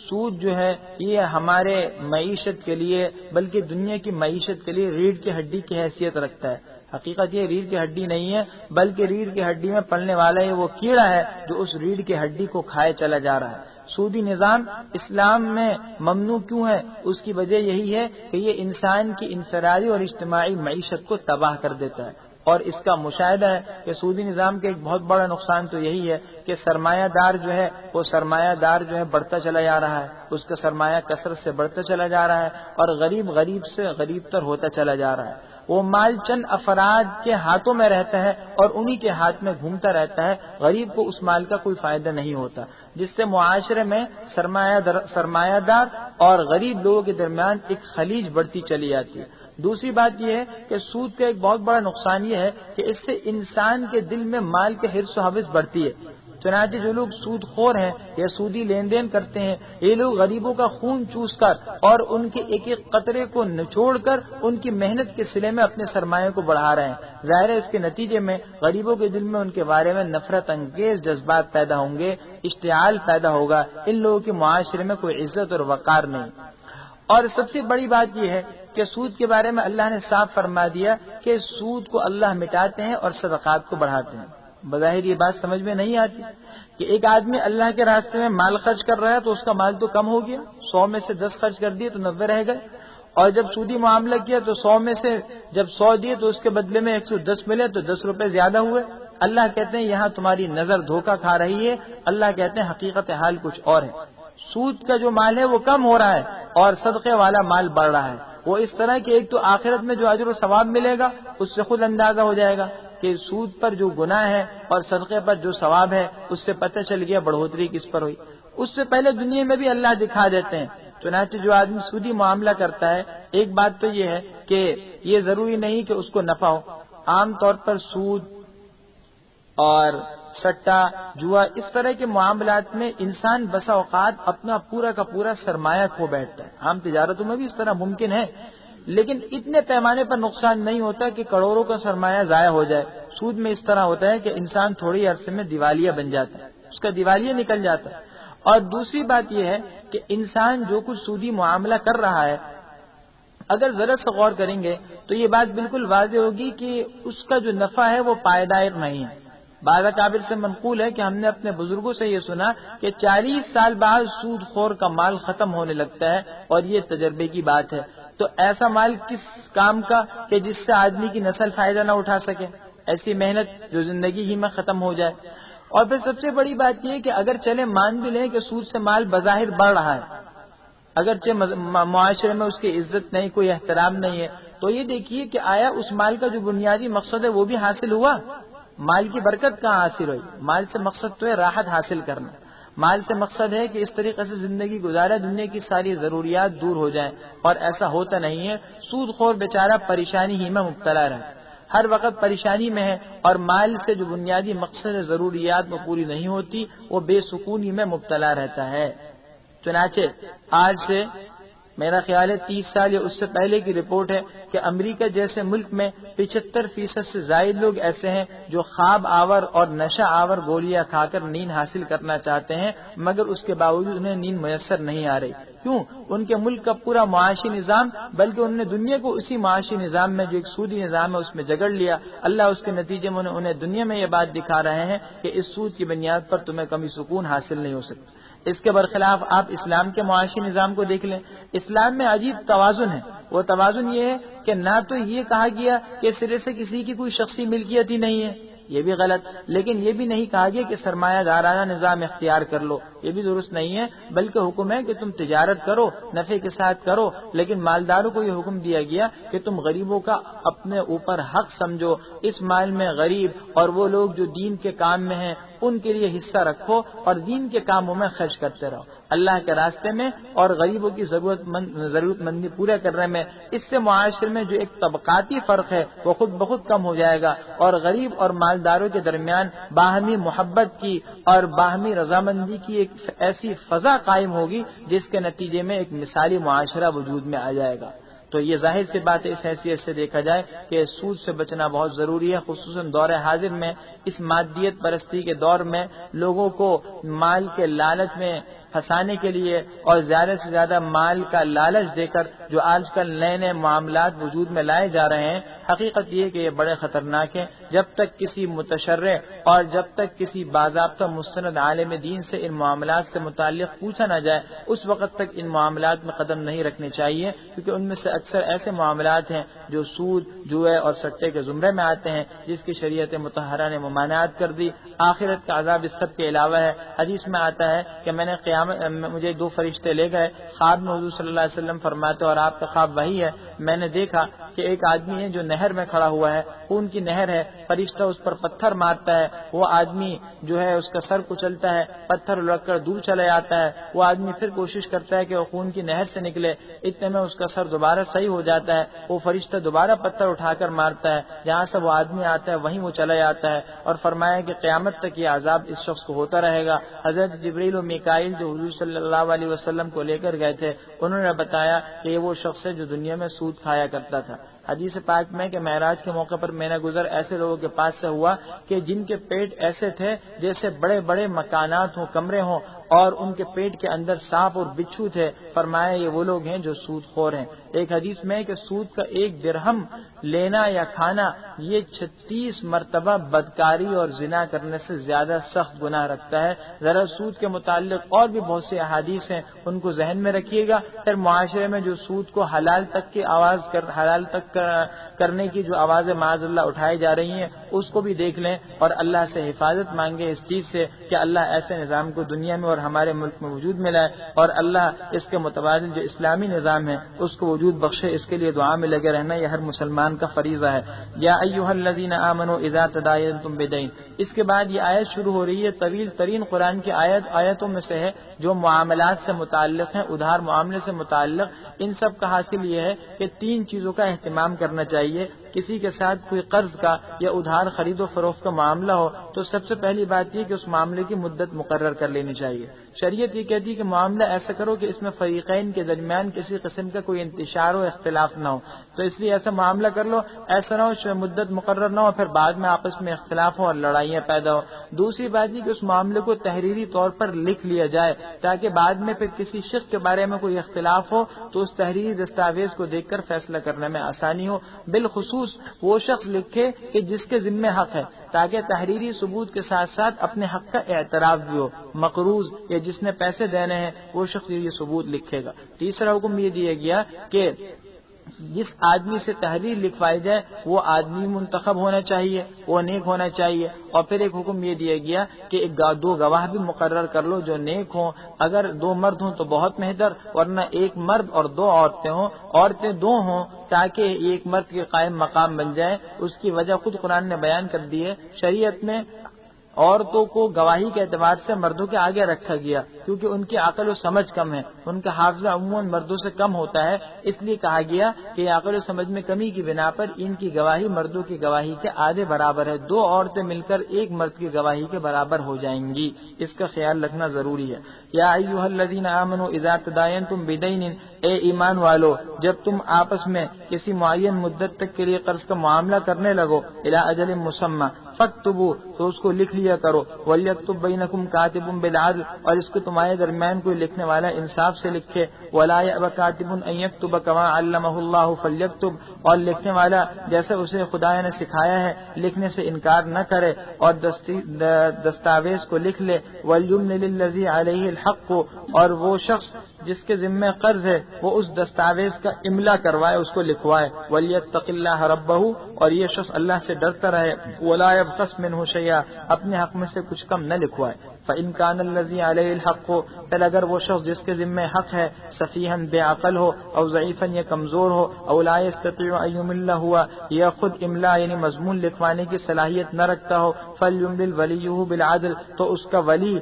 Speaker 1: سود جو ہے یہ ہمارے معیشت کے لیے بلکہ دنیا کی معیشت کے لیے ریڑھ کی ہڈی کی حیثیت رکھتا ہے۔ حقیقت یہ ریڑھ کی ہڈی نہیں ہے بلکہ ریڑھ کی ہڈی میں پلنے والا یہ وہ کیڑا ہے جو اس ریڑھ کی ہڈی کو کھائے چلا جا رہا ہے۔ سودی نظام اسلام میں ممنوع کیوں ہے؟ اس کی وجہ یہی ہے کہ یہ انسان کی انفرادی اور اجتماعی معیشت کو تباہ کر دیتا ہے، اور اس کا مشاہدہ ہے کہ سودی نظام کا ایک بہت بڑا نقصان تو یہی ہے کہ سرمایہ دار جو ہے وہ سرمایہ دار جو ہے بڑھتا چلا جا رہا ہے، اس کا سرمایہ کثرت سے بڑھتا چلا جا رہا ہے اور غریب سے غریب تر ہوتا چلا جا رہا ہے۔ وہ مال چند افراد کے ہاتھوں میں رہتا ہے اور انہی کے ہاتھ میں گھومتا رہتا ہے، غریب کو اس مال کا کوئی فائدہ نہیں ہوتا، جس سے معاشرے میں سرمایہ دار اور غریب لوگوں کے درمیان ایک خلیج بڑھتی چلی جاتی ہے۔ دوسری بات یہ ہے کہ سود کا ایک بہت بڑا نقصان یہ ہے کہ اس سے انسان کے دل میں مال کے حرص و حوث بڑھتی ہے۔ چنانچہ جو لوگ سود خور ہیں یا سودی لین دین کرتے ہیں یہ لوگ غریبوں کا خون چوس کر اور ان کے ایک ایک قطرے کو نچوڑ کر ان کی محنت کے صلے میں اپنے سرمایہ کو بڑھا رہے ہیں۔ ظاہر ہے اس کے نتیجے میں غریبوں کے دل میں ان کے بارے میں نفرت انگیز جذبات پیدا ہوں گے، اشتعال پیدا ہوگا، ان لوگوں کے معاشرے میں کوئی عزت اور وقار نہیں۔ اور سب سے بڑی بات یہ ہے کہ سود کے بارے میں اللہ نے صاف فرما دیا کہ سود کو اللہ مٹاتے ہیں اور صدقات کو بڑھاتے ہیں۔ بظاہر یہ بات سمجھ میں نہیں آتی کہ ایک آدمی اللہ کے راستے میں مال خرچ کر رہا ہے تو اس کا مال تو کم ہو گیا، 100 میں سے 10 خرچ کر دیے تو 90 رہ گئے، اور جب سودی معاملہ کیا تو 100 میں سے جب 100 دیے تو اس کے بدلے میں 110 ملے تو 10 روپے زیادہ ہوئے۔ اللہ کہتے ہیں یہاں تمہاری نظر دھوکہ کھا رہی ہے، اللہ کہتے ہیں حقیقت حال کچھ اور ہے۔ سود کا جو مال ہے وہ کم ہو رہا ہے اور صدقے والا مال بڑھ رہا ہے۔ وہ اس طرح کہ ایک تو آخرت میں جو اجر و ثواب ملے گا اس سے خود اندازہ ہو جائے گا کہ سود پر جو گناہ ہے اور صدقے پر جو ثواب ہے اس سے پتہ چل گیا بڑھوتری کس پر ہوئی۔ اس سے پہلے دنیا میں بھی اللہ دکھا دیتے ہیں۔ چنانچہ جو آدمی سودی معاملہ کرتا ہے ایک بات تو یہ ہے کہ یہ ضروری نہیں کہ اس کو نفع ہو۔ عام طور پر سود اور سٹا، جوا، اس طرح کے معاملات میں انسان بسا اوقات اپنا پورا کا پورا سرمایہ کھو بیٹھتا ہے۔ عام تجارتوں میں بھی اس طرح ممکن ہے، لیکن اتنے پیمانے پر نقصان نہیں ہوتا کہ کروڑوں کا سرمایہ ضائع ہو جائے۔ سود میں اس طرح ہوتا ہے کہ انسان تھوڑی عرصے میں دیوالیہ بن جاتا ہے، اس کا دیوالیہ نکل جاتا ہے۔ اور دوسری بات یہ ہے کہ انسان جو کچھ سودی معاملہ کر رہا ہے اگر ذرا سا غور کریں گے تو یہ بات بالکل واضح ہوگی کہ اس کا جو نفع ہے وہ پائیدار نہیں ہے۔ بعض اکابر سے منقول ہے کہ ہم نے اپنے بزرگوں سے یہ سنا کہ 40 سال بعد سود خور کا مال ختم ہونے لگتا ہے، اور یہ تجربے کی بات ہے۔ تو ایسا مال کس کام کا کہ جس سے آدمی کی نسل فائدہ نہ اٹھا سکے، ایسی محنت جو زندگی ہی میں ختم ہو جائے۔ اور پھر سب سے بڑی بات یہ ہے کہ اگر چلے مان بھی لیں کہ سود سے مال بظاہر بڑھ رہا ہے، اگرچہ معاشرے میں اس کی عزت نہیں، کوئی احترام نہیں ہے، تو یہ دیکھیے کہ آیا اس مال کا جو بنیادی مقصد ہے وہ بھی حاصل ہوا؟ مال کی برکت کہاں حاصل ہوئی؟ مال سے مقصد تو ہے راحت حاصل کرنا، مال سے مقصد ہے کہ اس طریقے سے زندگی گزارے دنیا کی ساری ضروریات دور ہو جائیں، اور ایسا ہوتا نہیں ہے۔ سود خور بیچارہ پریشانی ہی میں مبتلا رہے، ہر وقت پریشانی میں ہے، اور مال سے جو بنیادی مقصد ضروریات وہ پوری نہیں ہوتی، وہ بے سکونی میں مبتلا رہتا ہے۔ چنانچہ آج سے میرا خیال ہے 30 سال یا اس سے پہلے کی رپورٹ ہے کہ امریکہ جیسے ملک میں 75% سے زائد لوگ ایسے ہیں جو خواب آور اور نشہ آور گولیاں کھا کر نیند حاصل کرنا چاہتے ہیں، مگر اس کے باوجود انہیں نیند میسر نہیں آ رہی۔ کیوں؟ ان کے ملک کا پورا معاشی نظام، بلکہ انہوں نے دنیا کو اسی معاشی نظام میں جو ایک سودی نظام ہے اس میں جگڑ لیا۔ اللہ اس کے نتیجے میں انہیں دنیا میں یہ بات دکھا رہے ہیں کہ اس سود کی بنیاد پر تمہیں کبھی سکون حاصل نہیں ہو سکتا۔ اس کے برخلاف آپ اسلام کے معاشی نظام کو دیکھ لیں، اسلام میں عجیب توازن ہے۔ وہ توازن یہ ہے کہ نہ تو یہ کہا گیا کہ سرے سے کسی کی کوئی شخصی ملکیت ہی نہیں ہے، یہ بھی غلط، لیکن یہ بھی نہیں کہا گیا کہ سرمایہ دارانہ نظام اختیار کر لو، یہ بھی درست نہیں ہے، بلکہ حکم ہے کہ تم تجارت کرو، نفع کے ساتھ کرو، لیکن مالداروں کو یہ حکم دیا گیا کہ تم غریبوں کا اپنے اوپر حق سمجھو، اس مال میں غریب اور وہ لوگ جو دین کے کام میں ہیں ان کے لیے حصہ رکھو اور دین کے کاموں میں خرچ کرتے رہو، اللہ کے راستے میں اور غریبوں کی ضرورت مندی پورا کرنے میں۔ اس سے معاشرے میں جو ایک طبقاتی فرق ہے وہ خود بخود کم ہو جائے گا، اور غریب اور مالداروں کے درمیان باہمی محبت کی اور باہمی رضامندی کی ایک ایسی فضا قائم ہوگی جس کے نتیجے میں ایک مثالی معاشرہ وجود میں آ جائے گا۔ تو یہ ظاہر سی بات ہے، اس حیثیت سے دیکھا جائے کہ سود سے بچنا بہت ضروری ہے، خصوصاً دور حاضر میں، اس مادیت پرستی کے دور میں لوگوں کو مال کے لالچ میں پھنسانے کے لیے اور زیادہ سے زیادہ مال کا لالچ دے کر جو آج کل نئے نئے معاملات وجود میں لائے جا رہے ہیں، حقیقت یہ کہ یہ بڑے خطرناک ہیں۔ جب تک کسی متشرع اور جب تک کسی باضابطہ مستند عالم دین سے ان معاملات سے متعلق پوچھا نہ جائے، اس وقت تک ان معاملات میں قدم نہیں رکھنے چاہیے، کیونکہ ان میں سے اکثر ایسے معاملات ہیں جو سود، جوئے اور سٹے کے زمرے میں آتے ہیں، جس کی شریعت مطہرہ نے ممانعت کر دی۔ آخرت کا عذاب اس سب کے علاوہ ہے۔ حدیث میں آتا ہے کہ میں نے مجھے 2 فرشتے لے گئے، خواب میں حضور صلی اللہ علیہ وسلم فرماتے، اور آپ کا خواب وہی ہے، میں نے دیکھا کہ ایک آدمی ہے جو نہر میں کھڑا ہوا ہے، خون کی نہر ہے، فرشتہ اس پر پتھر مارتا ہے، وہ آدمی جو ہے اس کا سر کچلتا ہے، پتھر لگ کر دور چلا جاتا ہے، وہ آدمی پھر کوشش کرتا ہے کہ وہ خون کی نہر سے نکلے، اتنے میں اس کا سر دوبارہ صحیح ہو جاتا ہے، وہ فرشتہ دوبارہ پتھر اٹھا کر مارتا ہے، جہاں سے وہ آدمی آتا ہے وہیں وہ چلا جاتا ہے، اور فرمایا کہ قیامت تک یہ عذاب اس شخص کو ہوتا رہے گا۔ حضرت جبریل و میکائیل جو حضور صلی اللہ علیہ وسلم کو لے کر گئے تھے، انہوں نے بتایا کہ یہ وہ شخص ہے جو دنیا میں سود کھایا کرتا تھا۔ حدیث پاک میں کہ معراج کے موقع پر میرا گزر ایسے لوگوں کے پاس سے ہوا کہ جن کے پیٹ ایسے تھے جیسے بڑے بڑے مکانات ہوں، کمرے ہوں، اور ان کے پیٹ کے اندر سانپ اور بچھو تھے۔ فرمایا یہ وہ لوگ ہیں جو سود خور ہیں۔ ایک حدیث میں کہ سود کا 1 درہم لینا یا کھانا یہ 36 مرتبہ بدکاری اور زنا کرنے سے زیادہ سخت گناہ رکھتا ہے۔ ذرا سود کے متعلق اور بھی بہت سی احادیث ہیں، ان کو ذہن میں رکھیے گا۔ پھر معاشرے میں جو سود کو حلال تک کی حلال تک کرنے کی جو آوازیں معاذ اللہ اٹھائی جا رہی ہیں اس کو بھی دیکھ لیں، اور اللہ سے حفاظت مانگے اس چیز سے کہ اللہ ایسے نظام کو دنیا میں اور ہمارے ملک میں وجود میں لائے، اور اللہ اس کے متبادل جو اسلامی نظام ہے اس کو وجود بخشے۔ اس کے لیے دعا میں لگے رہنا یہ ہر مسلمان کا فریضہ ہے۔ یا ایھا الذین آمنوا اذا تداینتم بدین، اس کے بعد یہ آیت شروع ہو رہی ہے، طویل ترین قرآن کی آیتوں میں سے ہے جو معاملات سے متعلق ہیں، ادھار معاملے سے متعلق۔ ان سب کا حاصل یہ ہے کہ 3 چیزوں کا اہتمام کرنا چاہیے۔ کسی کے ساتھ کوئی قرض کا یا ادھار خرید و فروخت کا معاملہ ہو تو سب سے پہلی بات یہ کہ اس معاملے کی مدت مقرر کر لینی چاہیے۔ شریعت یہ کہتی ہے کہ معاملہ ایسا کرو کہ اس میں فریقین کے درمیان کسی قسم کا کوئی انتشار و اختلاف نہ ہو، تو اس لیے ایسا معاملہ کر لو، ایسا نہ ہو مدت مقرر نہ ہو پھر بعد میں آپس میں اختلاف ہو اور لڑائیاں پیدا ہو۔ دوسری بات یہ کہ اس معاملے کو تحریری طور پر لکھ لیا جائے تاکہ بعد میں پھر کسی شخص کے بارے میں کوئی اختلاف ہو تو اس تحریری دستاویز کو دیکھ کر فیصلہ کرنے میں آسانی ہو۔ بالخصوص وہ شخص لکھے کہ جس کے ذمہ حق ہے، تاکہ تحریری ثبوت کے ساتھ ساتھ اپنے حق کا اعتراف بھی ہو۔ مقروض یا جس نے پیسے دینے ہیں وہ شخص یہ ثبوت لکھے گا۔ تیسرا حکم یہ دیا گیا کہ جس آدمی سے تحریر لکھوائی جائے وہ آدمی منتخب ہونا چاہیے، وہ نیک ہونا چاہیے۔ اور پھر ایک حکم یہ دیا گیا کہ 2 گواہ بھی مقرر کر لو جو نیک ہوں، اگر 2 مرد ہوں تو بہت بہتر، ورنہ 1 مرد اور 2 عورتیں ہوں، عورتیں 2 ہوں تاکہ ایک مرد کے قائم مقام بن جائے۔ اس کی وجہ خود قرآن نے بیان کر دی ہے۔ شریعت میں عورتوں کو گواہی کے اعتبار سے مردوں کے آگے رکھا گیا کیونکہ ان کی عقل و سمجھ کم ہے، ان کا حافظہ عموماً مردوں سے کم ہوتا ہے، اس لیے کہا گیا کہ عقل و سمجھ میں کمی کی بنا پر ان کی گواہی مردوں کی گواہی کے آدھے برابر ہے، 2 عورتیں مل کر ایک مرد کی گواہی کے برابر ہو جائیں گی، اس کا خیال رکھنا ضروری ہے۔ یا ایھا الذین آمنوا اذا تداینتم بدین، اے ایمان والو جب تم آپس میں کسی معین مدت تک کے لیے قرض کا معاملہ کرنے لگو، الی اجل مسمی فاکتبوا، تو اس کو لکھ لیا کرو، ولیکتب بینکم کاتب بالعدل، اور اس کو تمہارے درمیان کوئی لکھنے والا انصاف سے لکھے، ولا یأبی کاتب ان یکتب کما علمہ اللہ فلیکتب، اور لکھنے والا جیسے اسے خدا نے سکھایا ہے لکھنے سے انکار نہ کرے اور دستاویز کو لکھ لے، ولیملل للذی علیہ الحق، اور وہ شخص جس کے ذمہ قرض ہے وہ اس دستاویز کا املا کروائے، اس کو لکھوائے، ولیتق اللہ ربہ، اور یہ شخص اللہ سے ڈرتا رہے، ولا یبخس منہ شیئا، اپنے حق میں سے کچھ کم نہ لکھوائے، فإن كان الذي عليه الحق، پھر اگر وہ شخص جس کے ذمہ حق ہے سفیہا بے عقل ہو، او ضعیفا یا کمزور ہو، او لا يستطيع ان يمل ہوا، یا خود املا یعنی مضمون لکھوانے کی صلاحیت نہ رکھتا ہو، فلیملل ولیہ بالعدل، تو اس کا ولی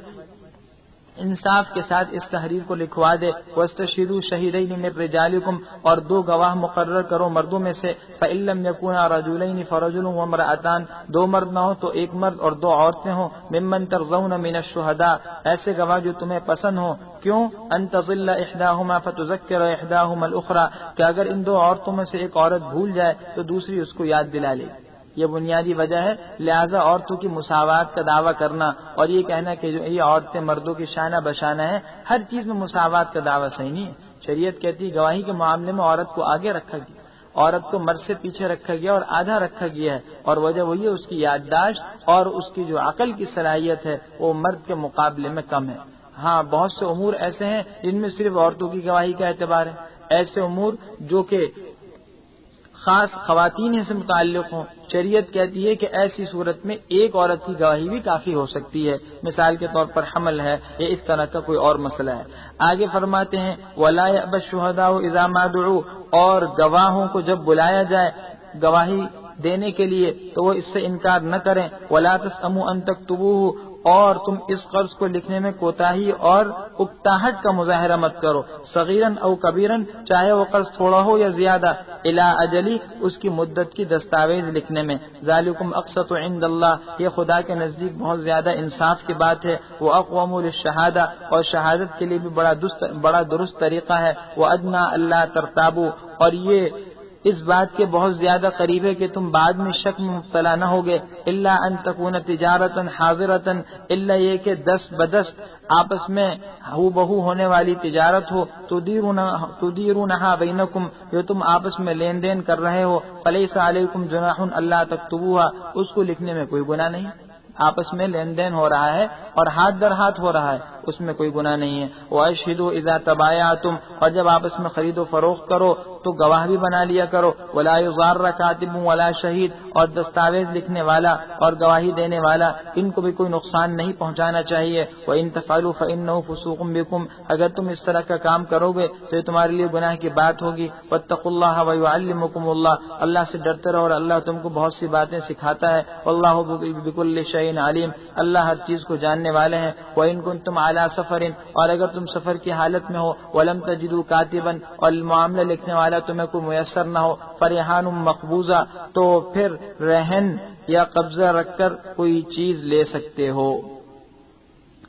Speaker 1: انصاف کے ساتھ اس تحریر کو لکھوا دے، واستشہدوا شہیدین من رجالکم، اور 2 گواہ مقرر کرو مردوں میں سے، فإن لم یکونا رجلین فرجل وامرأتان، 2 مرد نہ ہو تو 1 مرد اور 2 عورتیں ہوں، ممن ترضون من الشہداء، ایسے گواہ جو تمہیں پسند ہوں، کیوں ان تضل احداہما فتذکر احداہما الاخری، کہ اگر ان 2 عورتوں میں سے ایک عورت بھول جائے تو دوسری اس کو یاد دلا لے، یہ بنیادی وجہ ہے، لہذا عورتوں کی مساوات کا دعویٰ کرنا اور یہ کہنا کہ جو یہ عورتیں مردوں کی شانہ بشانہ ہیں، ہر چیز میں مساوات کا دعویٰ صحیح نہیں ہے۔ شریعت کہتی ہے گواہی کے معاملے میں عورت کو آگے رکھا گیا، عورت کو مرد سے پیچھے رکھا گیا اور آدھا رکھا گیا ہے، اور وجہ وہی ہے اس کی یادداشت اور اس کی جو عقل کی صلاحیت ہے وہ مرد کے مقابلے میں کم ہے۔ ہاں بہت سے امور ایسے ہیں جن میں صرف عورتوں کی گواہی کا اعتبار ہے، ایسے امور جو کہ خاص خواتین سے متعلق ہوں، شریعت کہتی ہے کہ ایسی صورت میں ایک عورت کی گواہی بھی کافی ہو سکتی ہے، مثال کے طور پر حمل ہے یا اس طرح کا کوئی اور مسئلہ ہے۔ آگے فرماتے ہیں وَلَا يَأْبَ الشُّهَدَاءُ إِذَا مَا دُعُوا، اور گواہوں کو جب بلایا جائے گواہی دینے کے لیے تو وہ اس سے انکار نہ کریں، وَلَا تَسْأَمُوا أَن تَكْتُبُوهُ، اور تم اس قرض کو لکھنے میں کوتاہی اور اکتاہٹ کا مظاہرہ مت کرو، صغیراً او کبیراً، چاہے وہ قرض تھوڑا ہو یا زیادہ، الی اجلی، اس کی مدت کی دستاویز لکھنے میں، ذالکم اقسط عند اللہ، یہ خدا کے نزدیک بہت زیادہ انصاف کی بات ہے، وہ اقوم للشہادہ، اور شہادت کے لیے بھی بڑا درست طریقہ ہے، وہ ادنی اللہ ترتابوا، اور یہ اس بات کے بہت زیادہ قریب ہے کہ تم بعد میں شک میں مبتلا نہ ہوگے، الا ان تکون تجارتا حاضرتا، الا یہ کہ دست بدست آپس میں ہو بہو ہونے والی تجارت ہو، تدیرونہا بینکم، جو تم آپس میں لین دین کر رہے ہو، فلیس علیکم جناح الا تکتبوہا، اس کو لکھنے میں کوئی گناہ نہیں، آپس میں لین دین ہو رہا ہے اور ہاتھ در ہاتھ ہو رہا ہے، اس میں کوئی گناہ نہیں ہے۔ وَأَشْهِدُوا إِذَا تَبَايَعْتُمْ، اور جب آپس میں خرید و فروخت کرو تو گواہ بھی بنا لیا کرو، وَلَا يُضَارَّ كَاتِبٌ وَلَا شَهِيدٌ، اور دستاویز لکھنے والا اور گواہی دینے والا ان کو بھی کوئی نقصان نہیں پہنچانا چاہیے۔ وَإِن تَفْعَلُوا فَإِنَّهُ فُسُوقٌ بِكُمْ، اگر تم اس طرح کا کام کرو گے تو یہ تمہارے لیے گناہ کی بات ہوگی۔ وَاتَّقُوا اللَّهَ وَيُعَلِّمُكُمُ اللَّهُ، اللہ سے ڈرتے رہو اور اللہ تم کو بہت سی باتیں سکھاتا ہے۔ وَاللَّهُ بِكُلِّ شَيْءٍ عَلِيمٌ، اللہ ہر چیز کو جاننے والے ہیں۔ وَإِن كُنتُمْ عَلَى سَفَرٍ، اور اگر تم سفر کی حالت میں ہو، وَلَمْ تَجِدُوا كَاتِبًا، اور معاملہ لکھنے والا تمہیں کوئی میسر نہ ہو، فَرِحَانٌ مَقْبُوضَةٌ، تو پھر رہن یا قبضہ رکھ کر کوئی چیز لے سکتے ہو۔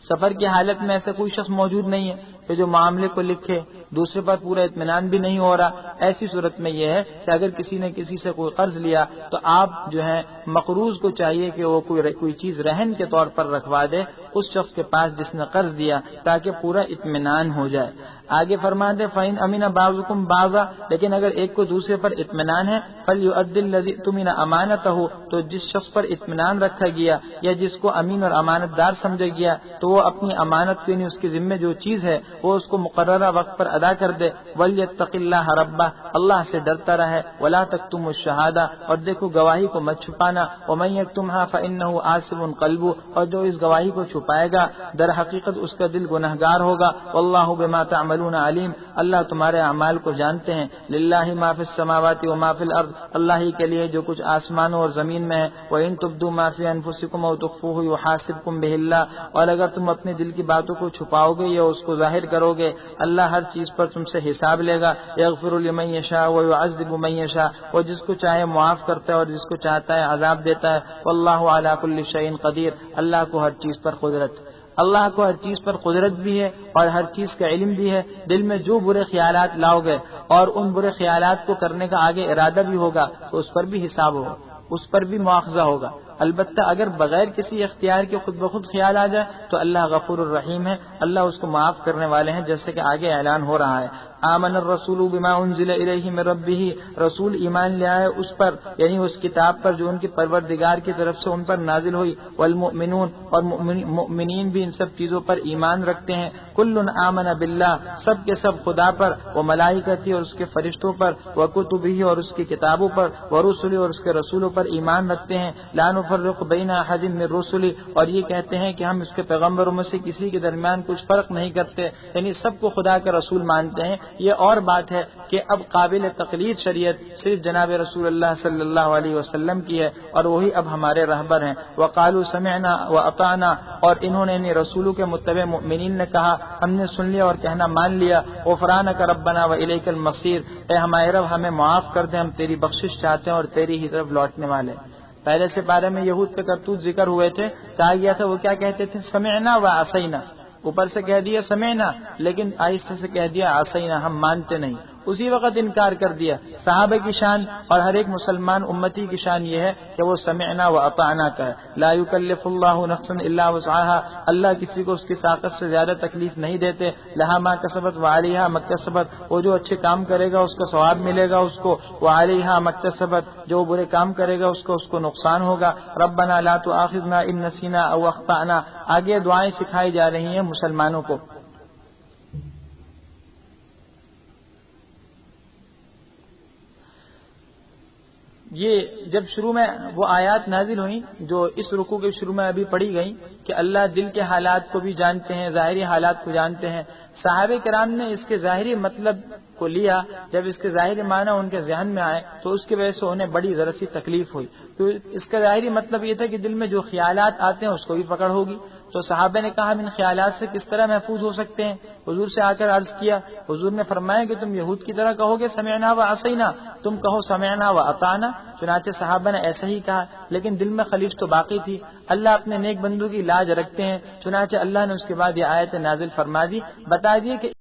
Speaker 1: سفر کی حالت میں ایسا کوئی شخص موجود نہیں ہے کہ جو معاملے کو لکھے، دوسرے پر پورا اطمینان بھی نہیں ہو رہا، ایسی صورت میں یہ ہے کہ اگر کسی نے کسی سے کوئی قرض لیا تو آپ جو ہے مقروض کو چاہیے کہ وہ کوئی چیز رہن کے طور پر رکھوا دے اس شخص کے پاس جس نے قرض دیا، تاکہ پورا اطمینان ہو جائے۔ آگے فرماتے ہیں فَإِنْ أَمِنَ بَعْضُكُمْ بَعْضًا، لیکن اگر ایک کو دوسرے پر اطمینان ہے، فَلْيُؤَدِّ الَّذِي اؤْتُمِنَ أَمَانَتَهُ، تو جس شخص پر اطمینان رکھا گیا یا جس کو امین اور امانت دار سمجھا گیا تو وہ اپنی امانت کو، یعنی اس کے ذمہ جو چیز ہے وہ اس کو مقررہ وقت پر ادا ادا کر دے. وَلْيَتَّقِ اللَّهَ رَبَّهُ, اللہ سے ڈرتا رہے. وَلَا تَكْتُمُوا الشَّهَادَةَ, اور دیکھو گواہی کو مت چھپانا. وَمَن يَكْتُمْهَا فَإِنَّهُ آثِمٌ قَلْبُهُ, اور جو اس گواہی کو چھپائے گا در حقیقت اس کا دل گنہگار ہوگا. وَاللَّهُ بِمَا تَعْمَلُونَ عَلِيمٌ, اللہ تمہارے اعمال کو جانتے ہیں. لِلَّهِ مَا فِي السَّمَاوَاتِ وَمَا فِي الْأَرْضِ, اللہ ہی کے لیے جو کچھ آسمانوں اور زمین میں ہے. وَإِن تُبْدُوا مَا فِي أَنفُسِكُمْ أَوْ تُخْفُوهُ يُحَاسِبْكُم بِهِ اللَّهُ, اور اگر تم اپنے دل کی باتوں کو چھپاؤ گے یا اس کو ظاہر کرو گے, اللہ ہر چیز پر تم سے حساب لے گا. یغفر لمن یشاء ویعذب من یشاء, وہ جس کو چاہے معاف کرتا ہے اور جس کو چاہتا ہے عذاب دیتا ہے. واللہ علی کل شیء قدیر, اللہ کو ہر چیز پر قدرت. اللہ کو ہر چیز پر قدرت بھی ہے اور ہر چیز کا علم بھی ہے. دل میں جو برے خیالات لاؤ گے اور ان برے خیالات کو کرنے کا آگے ارادہ بھی ہوگا تو اس پر بھی حساب ہوگا, اس پر بھی مواخذہ ہوگا. البتہ اگر بغیر کسی اختیار کے خود بخود خیال آ جائے تو اللہ غفور الرحیم ہے, اللہ اس کو معاف کرنے والے ہیں, جیسے کہ آگے اعلان ہو رہا ہے. آمن الرسول بما انزل الیہ من ربہ, رسول ایمان لے آئے اس پر یعنی اس کتاب پر جو ان کے پروردگار کی طرف سے ان پر نازل ہوئی. والمؤمنون, اور مؤمنین بھی ان سب چیزوں پر ایمان رکھتے ہیں. کل آمن باللہ, سب کے سب خدا پر, و ملائکتی اور اس کے فرشتوں پر, و کتبہ اور اس کی کتابوں پر, و رسلی اور اس کے رسولوں پر ایمان رکھتے ہیں. لا نفرق بین احد من رسلی, اور یہ کہتے ہیں کہ ہم اس کے پیغمبروں میں سے کسی کے درمیان کچھ فرق نہیں کرتے, یعنی سب کو خدا کا رسول مانتے ہیں. یہ اور بات ہے کہ اب قابل تقلید شریعت صرف جناب رسول اللہ صلی اللہ علیہ وسلم کی ہے اور وہی اب ہمارے رہبر ہیں. وقالوا سمعنا واطعنا, اور انہوں نے رسولوں کے متبع مؤمنین نے کہا ہم نے سن لیا اور کہنا مان لیا. غفرانک ربنا والیک المصیر, اے ہمارے رب ہمیں معاف کر دے, ہم تیری بخشش چاہتے ہیں اور تیری ہی طرف لوٹنے والے. پہلے سے بارے میں یہود کے کرتوت ذکر ہوئے تھے, کہا گیا تھا وہ کیا کہتے تھے, سمعنا وعصینا, اوپر سے کہہ دیا سمعنا لیکن آہستہ سے کہہ دیا عصینا, ہم مانتے نہیں. اسی وقت انکار کر دیا. صحابہ کی شان اور ہر ایک مسلمان امتی کی شان یہ ہے کہ وہ سمعنا و اطعنا کا ہے. لا یکلف اللہ نفسا الا وسعها, اللہ کسی کو اس کی طاقت سے زیادہ تکلیف نہیں دیتے. لها ما کسبت وعلیہا ما اکتسبت, وہ جو اچھے کام کرے گا اس کا ثواب ملے گا اس کو. وعلیہا ما اکتسبت, جو برے کام کرے گا اس کو نقصان ہوگا. ربنا لا تؤاخذنا ان نسینا او اخطأنا, آگے دعائیں سکھائی جا رہی ہیں مسلمانوں کو. یہ جب شروع میں وہ آیات نازل ہوئیں جو اس رکوع کے شروع میں ابھی پڑھی گئیں کہ اللہ دل کے حالات کو بھی جانتے ہیں, ظاہری حالات کو جانتے ہیں, صحابہ کرام نے اس کے ظاہری مطلب کو لیا. جب اس کے ظاہری معنی ان کے ذہن میں آئے تو اس کی وجہ سے انہیں بڑی ذرا سی تکلیف ہوئی. تو اس کا ظاہری مطلب یہ تھا کہ دل میں جو خیالات آتے ہیں اس کو بھی پکڑ ہوگی. تو صحابہ نے کہا ہم ان خیالات سے کس طرح محفوظ ہو سکتے ہیں. حضور سے آ کر عرض کیا, حضور نے فرمایا کہ تم یہود کی طرح کہو گے سمعنا و عصینا, تم کہو سمعنا و اطعنا. چنانچہ صحابہ نے ایسا ہی کہا, لیکن دل میں خلیج تو باقی تھی. اللہ اپنے نیک بندوں کی لاج رکھتے ہیں. چنانچہ اللہ نے اس کے بعد یہ آیت نازل فرما دی, بتا دیے کہ